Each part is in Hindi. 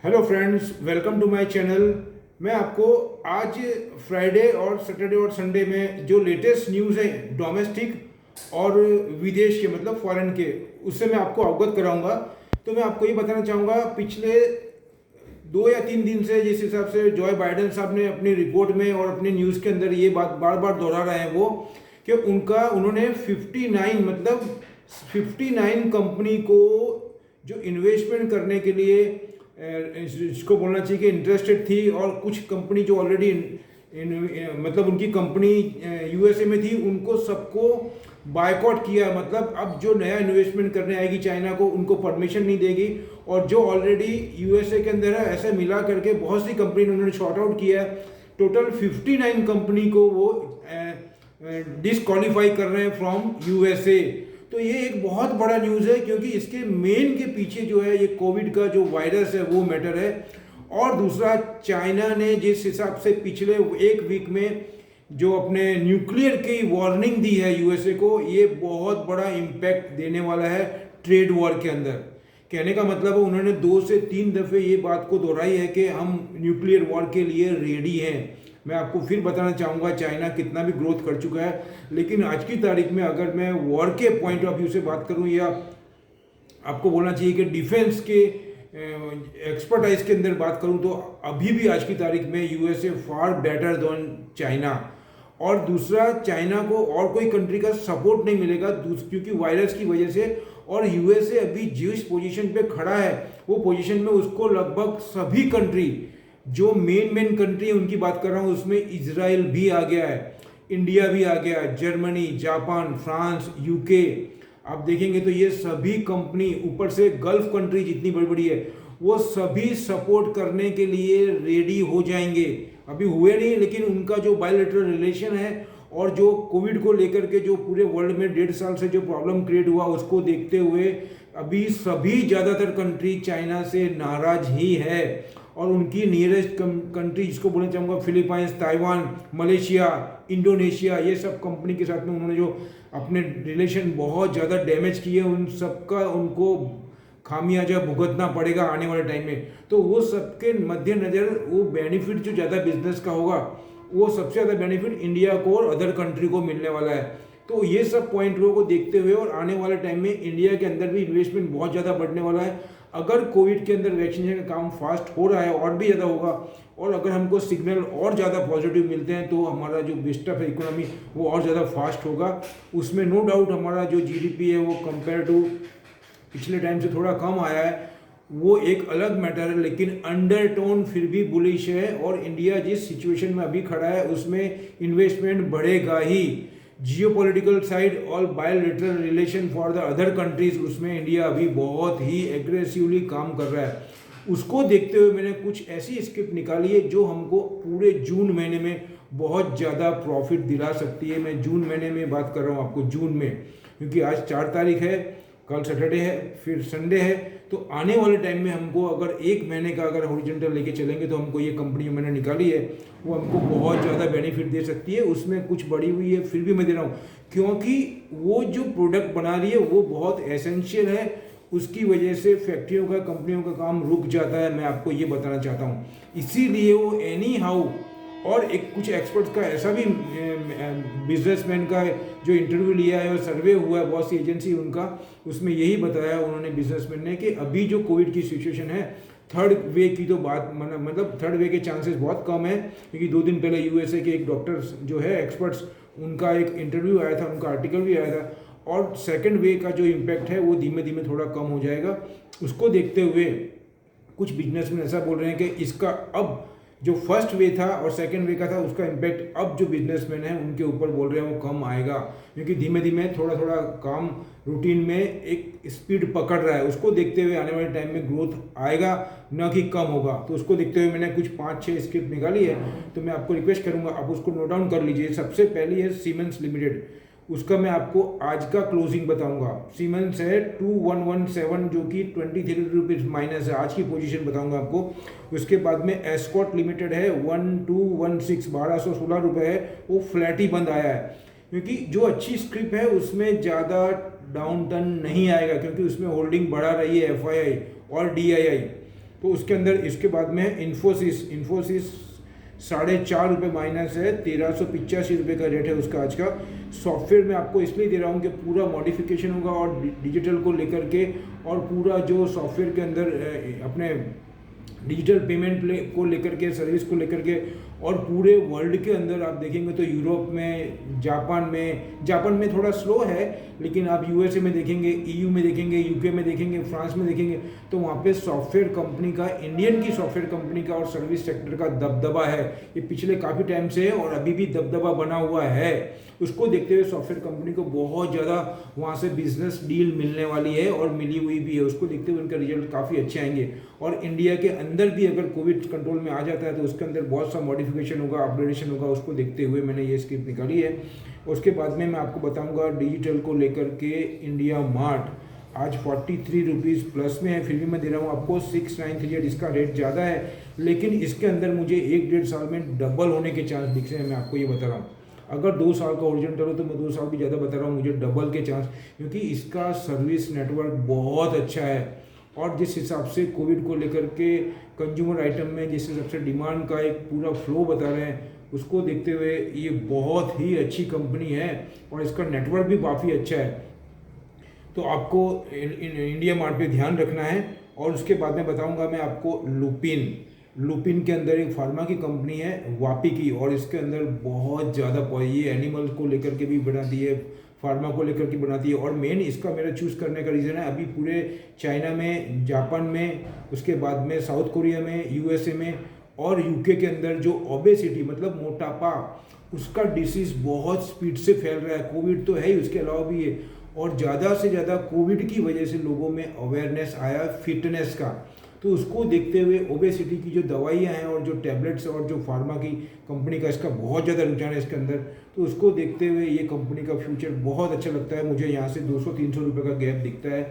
Hello friends, welcome to my channel. मैं आपको आज फ्राइडे और सैटरडे और संडे में जो लेटेस्ट न्यूज़ है डोमेस्टिक और विदेश के मतलब फॉरेन के, उससे मैं आपको अवगत कराऊंगा। तो मैं आपको ये बताना चाहूँगा, पिछले 2 या 3 दिन से जिस हिसाब से जॉय बाइडेन साहब ने अपनी रिपोर्ट में और अपनी न्यूज़ के अंदर ये बात बार बार दोहरा रहे हैं वो कि उन्होंने 59 कंपनी को जो इन्वेस्टमेंट करने के लिए इसको बोलना चाहिए कि इंटरेस्टेड थी, और कुछ कंपनी जो ऑलरेडी मतलब उनकी कंपनी यूएसए में थी, उनको सबको बायकॉट किया। मतलब अब जो नया इन्वेस्टमेंट करने आएगी चाइना को, उनको परमिशन नहीं देगी। और जो ऑलरेडी यूएसए के अंदर है, ऐसे मिला करके बहुत सी कंपनी उन्होंने शॉर्ट आउट किया है। टोटल 59 कंपनी को वो डिसक्वालीफाई कर रहे हैं फ्रॉम यूएसए। तो ये एक बहुत बड़ा न्यूज़ है, क्योंकि इसके मेन के पीछे जो है ये कोविड का जो वायरस है वो मैटर है। और दूसरा, चाइना ने जिस हिसाब से पिछले एक वीक में जो अपने न्यूक्लियर की वार्निंग दी है यूएसए को, ये बहुत बड़ा इम्पैक्ट देने वाला है ट्रेड वॉर के अंदर। कहने का मतलब है, उन्होंने 2 से 3 दफ़े ये बात को दोहराई है कि हम न्यूक्लियर वॉर के लिए रेडी हैं। मैं आपको फिर बताना चाहूँगा चाइना कितना भी ग्रोथ कर चुका है, लेकिन आज की तारीख में अगर मैं वॉर के पॉइंट ऑफ व्यू से बात करूँ, या आपको बोलना चाहिए कि डिफेंस के एक्सपर्टाइज के अंदर बात करूँ, तो अभी भी आज की तारीख में USA far better than China. और दूसरा, चाइना को और कोई कंट्री का सपोर्ट नहीं मिलेगा क्योंकि वायरस की वजह से। और यूएसए अभी जिस पोजीशन पे खड़ा है, वो पोजीशन में उसको लगभग सभी कंट्री, जो मेन कंट्री है उनकी बात कर रहा हूँ, उसमें इजराइल भी आ गया है, इंडिया भी आ गया है, जर्मनी, जापान, फ्रांस, यूके। आप देखेंगे तो ये सभी कंपनी, ऊपर से गल्फ कंट्री जितनी बड़ी बड़ी है, वो सभी सपोर्ट करने के लिए रेडी हो जाएंगे। अभी हुए नहीं, लेकिन उनका जो बायलैटरल रिलेशन है और जो कोविड को लेकर के जो पूरे वर्ल्ड में 1.5 साल से जो प्रॉब्लम क्रिएट हुआ, उसको देखते हुए अभी सभी ज़्यादातर कंट्री चाइना से नाराज ही है। और उनकी नियरेस्ट कंट्री, जिसको बोलना चाहूँगा फिलीपाइंस, ताइवान, मलेशिया, इंडोनेशिया, ये सब कंपनी के साथ में उन्होंने जो अपने रिलेशन बहुत ज़्यादा डैमेज किए, उन सबका उनको खामियाजा भुगतना पड़ेगा आने वाले टाइम में। तो वो सबके मद्देनज़र वो बेनिफिट जो ज़्यादा बिजनेस का होगा, वो सबसे ज़्यादा बेनिफिट इंडिया को और अदर कंट्री को मिलने वाला है। तो ये सब पॉइंट को देखते हुए, और आने वाले टाइम में इंडिया के अंदर भी इन्वेस्टमेंट बहुत ज़्यादा बढ़ने वाला है। अगर कोविड के अंदर वैक्सीनेशन का काम फास्ट हो रहा है, और भी ज़्यादा होगा, और अगर हमको सिग्नल और ज़्यादा पॉजिटिव मिलते हैं, तो हमारा जो बिस्टअप है इकोनॉमी, वो और ज़्यादा फास्ट होगा। उसमें नो डाउट हमारा जो जीडीपी है वो कंपेयर टू पिछले टाइम से थोड़ा कम आया है, वो एक अलग मैटर है, लेकिन अंडरटोन फिर भी बुलिश है। और इंडिया जिस सिचुएशन में अभी खड़ा है, उसमें इन्वेस्टमेंट बढ़ेगा ही। जियोपॉलिटिकल साइड और bilateral relation for the other countries, उसमें इंडिया अभी बहुत ही एग्रेसिवली काम कर रहा है। उसको देखते हुए मैंने कुछ ऐसी स्क्रिप्ट निकाली है जो हमको पूरे जून महीने में बहुत ज़्यादा प्रॉफिट दिला सकती है। मैं जून महीने में बात कर रहा हूँ आपको, जून में, क्योंकि आज 4 तारीख है, कल सैटरडे है, फिर संडे है। तो आने वाले टाइम में हमको अगर 1 महीने का अगर हॉरिजॉन्टल लेके चलेंगे, तो हमको ये कंपनी जो मैंने निकाली है वो हमको बहुत ज़्यादा बेनिफिट दे सकती है। उसमें कुछ बढ़ी हुई है, फिर भी मैं दे रहा हूँ, क्योंकि वो जो प्रोडक्ट बना रही है वो बहुत एसेंशियल है। उसकी वजह से फैक्ट्रियों का, कंपनियों का काम रुक जाता है, मैं आपको ये बताना चाहता हूँ। इसीलिए वो एनी हाउ, और एक कुछ एक्सपर्ट्स का ऐसा भी बिजनेसमैन का जो इंटरव्यू लिया है और सर्वे हुआ है बहुत सी एजेंसी उनका, उसमें यही बताया उन्होंने, बिजनेसमैन ने, कि अभी जो कोविड की सिचुएशन है, 3rd वे की तो बात मतलब 3rd वे के चांसेस बहुत कम है। क्योंकि 2 दिन पहले यूएसए के एक डॉक्टर्स जो है एक्सपर्ट्स, उनका एक इंटरव्यू आया था, उनका आर्टिकल भी आया था। और 2nd वे का जो इम्पैक्ट है वो धीमे धीमे थोड़ा कम हो जाएगा। उसको देखते हुए कुछ बिजनेसमैन ऐसा बोल रहे हैं कि इसका अब जो 1st वे था और 2nd वे का था, उसका इम्पैक्ट अब जो बिजनेसमैन है उनके ऊपर बोल रहे हैं वो कम आएगा, क्योंकि धीमे धीमे थोड़ा थोड़ा काम रूटीन में एक स्पीड पकड़ रहा है। उसको देखते हुए आने वाले टाइम में ग्रोथ आएगा, न कि कम होगा। तो उसको देखते हुए मैंने कुछ 5-6 स्क्रिप्ट निकाली है, तो मैं आपको रिक्वेस्ट करूँगा आप उसको नोट डाउन कर लीजिए। सबसे पहली है सीमेंस लिमिटेड। उसका मैं आपको आज का क्लोजिंग बताऊंगा। सीमेंस है 2117, जो कि 23 रुपीज़ माइनस है, आज की पोजीशन बताऊंगा आपको। उसके बाद में एस्कॉट लिमिटेड है 1216, 1216 रुपये है, वो फ्लैट ही बंद आया है। क्योंकि जो अच्छी स्क्रिप्ट है उसमें ज़्यादा डाउन टर्न नहीं आएगा, क्योंकि उसमें होल्डिंग बढ़ा रही है FII और DII। तो उसके अंदर इसके बाद में इन्फोसिस 4.5 रुपये माइनस है, 1385 रुपये का रेट है उसका आज का। सॉफ्टवेयर में आपको इसलिए दे रहा हूँ कि पूरा मॉडिफिकेशन होगा और डिजिटल को लेकर के, और पूरा जो सॉफ्टवेयर के अंदर अपने डिजिटल पेमेंट को लेकर के, सर्विस को लेकर के, और पूरे वर्ल्ड के अंदर आप देखेंगे तो यूरोप में, जापान में थोड़ा स्लो है, लेकिन आप यूएसए में देखेंगे, ईयू में देखेंगे, यूके में देखेंगे, फ्रांस में देखेंगे, तो वहाँ पे सॉफ्टवेयर कंपनी का, इंडियन की सॉफ्टवेयर कंपनी का और सर्विस सेक्टर का दबदबा है। ये पिछले काफ़ी टाइम से है और अभी भी दबदबा बना हुआ है। उसको देखते हुए सॉफ्टवेयर कंपनी को बहुत ज़्यादा वहाँ से बिजनेस डील मिलने वाली है और मिली हुई भी है। उसको देखते हुए उनका रिजल्ट काफ़ी अच्छे आएंगे। और इंडिया के अंदर भी अगर कोविड कंट्रोल में आ जाता है तो उसके अंदर बहुत सा मॉडिफिकेशन होगा, अपग्रेडेशन होगा। उसको देखते हुए मैंने ये स्क्रिप्ट निकाली है। उसके बाद में मैं आपको बताऊंगा डिजिटल को लेकर के इंडिया मार्ट आज 43 रुपीज़ प्लस में है, फिर भी मैं दे रहा हूँ आपको 6,938। इसका रेट ज़्यादा है, लेकिन इसके अंदर मुझे 1-1.5 साल में डबल होने के चांस दिख रहे हैं। मैं आपको ये बता रहा हूँ, अगर 2 साल का ओरिजिनल हो तो मैं 2 साल भी ज़्यादा बता रहा हूँ, मुझे डबल के चांस, क्योंकि इसका सर्विस नेटवर्क बहुत अच्छा है। और जिस हिसाब से कोविड को लेकर के कंज्यूमर आइटम में जिस हिसाब से डिमांड का एक पूरा फ्लो बता रहे हैं, उसको देखते हुए ये बहुत ही अच्छी कंपनी है और इसका नेटवर्क भी काफ़ी अच्छा है। तो आपको इंडिया मार्ट पे ध्यान रखना है। और उसके बाद में बताऊंगा मैं आपको लुपिन के अंदर एक फार्मा की कंपनी है वापी की, और इसके अंदर बहुत ज़्यादा ये एनिमल को लेकर के भी बनाती है, फार्मा को लेकर के बनाती है। और मेन इसका मेरा चूज़ करने का रीज़न है, अभी पूरे चाइना में, जापान में, उसके बाद में साउथ कोरिया में, यूएसए में और यूके के अंदर जो ओबेसिटी मतलब मोटापा, उसका डिसीज़ बहुत स्पीड से फैल रहा है। कोविड तो है ही, उसके अलावा भी है। और ज़्यादा से ज़्यादा कोविड की वजह से लोगों में अवेयरनेस आया फिटनेस का। तो उसको देखते हुए ओबेसिटी की जो दवाइयाँ हैं और जो टैबलेट्स और जो फार्मा की कंपनी का इसका बहुत ज़्यादा रुझान है इसके अंदर, तो उसको देखते हुए ये कंपनी का फ्यूचर बहुत अच्छा लगता है मुझे। यहाँ से 200-300 रुपये का गैप दिखता है,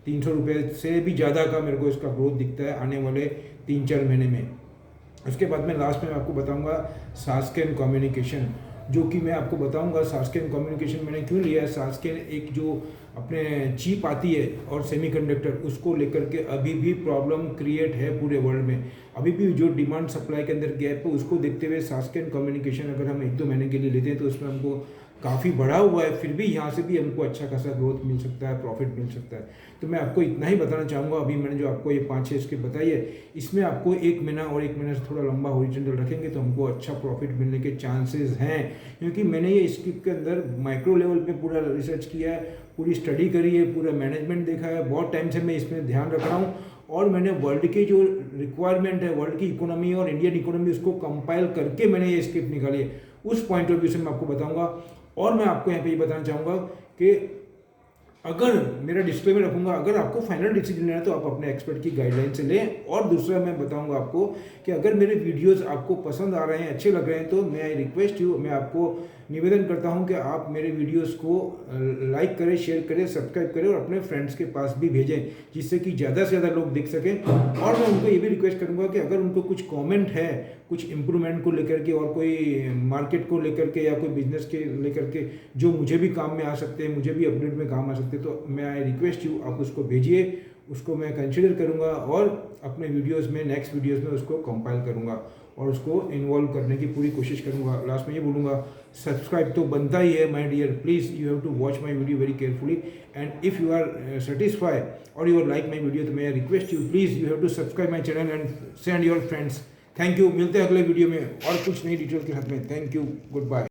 300 रुपये से भी ज़्यादा का मेरे को इसका ग्रोथ दिखता है आने वाले 3-4 महीने में। उसके बाद में लास्ट में आपको बताऊँगा सास्केन कम्युनिकेशन, जो कि मैं आपको बताऊंगा सास्केन कम्युनिकेशन मैंने क्यों लिया है। सास्केन एक जो अपने चिप आती है और सेमीकंडक्टर, उसको लेकर के अभी भी प्रॉब्लम क्रिएट है पूरे वर्ल्ड में। अभी भी जो डिमांड सप्लाई के अंदर गैप है, उसको देखते हुए सास्केन कम्युनिकेशन अगर हम 1-2 महीने के लिए लेते हैं तो उसमें हमको काफ़ी बढ़ा हुआ है, फिर भी यहाँ से भी हमको अच्छा खासा ग्रोथ मिल सकता है, प्रॉफिट मिल सकता है। तो मैं आपको इतना ही बताना चाहूँगा। अभी मैंने जो आपको ये 5-6 स्किप बताई है, इसमें आपको 1 महीना और 1 महीना से थोड़ा लंबा हॉरिजॉन्टल रखेंगे तो हमको अच्छा प्रॉफिट मिलने के चांसेस हैं, क्योंकि मैंने ये स्किप के अंदर माइक्रो लेवल पे पूरा रिसर्च किया है, पूरी स्टडी करी है, पूरा मैनेजमेंट देखा है। बहुत टाइम से मैं इसमें ध्यान रख रहा हूँ और मैंने वर्ल्ड की जो रिक्वायरमेंट है, वर्ल्ड की इकोनॉमी और इंडियन इकोनॉमी, उसको कंपाइल करके मैंने ये स्किप निकाली है। उस पॉइंट ऑफ व्यू से मैं आपको बताऊँगा। और मैं आपको यहाँ पे ये बताना चाहूँगा कि अगर मेरा डिस्क्लेमर रखूँगा, अगर आपको फाइनल डिसीजन लेना है तो आप अपने एक्सपर्ट की गाइडलाइन से लें। और दूसरा मैं बताऊँगा आपको कि अगर मेरे वीडियोस आपको पसंद आ रहे हैं, अच्छे लग रहे हैं, तो मैं आपको निवेदन करता हूं कि आप मेरे वीडियोस को लाइक करें, शेयर करें, सब्सक्राइब करें और अपने फ्रेंड्स के पास भी भेजें, जिससे कि ज़्यादा से ज़्यादा लोग देख सकें। और मैं उनको ये भी रिक्वेस्ट करूँगा कि अगर उनको कुछ कमेंट है, कुछ इम्प्रूवमेंट को लेकर के और कोई मार्केट को लेकर के या कोई बिजनेस के लेकर के जो मुझे भी काम में आ सकते हैं, मुझे भी अपडेट में काम आ सकते हैं, तो मैं आई रिक्वेस्ट यू, आप उसको भेजिए, उसको मैं कंसिडर करूँगा और अपने वीडियोस में, नेक्स्ट वीडियोस में उसको कंपाइल करूँगा और उसको इन्वॉल्व करने की पूरी कोशिश करूँगा। लास्ट में ये बोलूँगा, सब्सक्राइब तो बनता ही है my dear, please you have to watch my video very carefully and if you are satisfied और यू लाइक माय वीडियो, तो मैं request you, please you have to subscribe my channel and send your friends. Thank you. मिलते हैं अगले वीडियो में और कुछ नई डिटेल के साथ में। Thank you, good bye.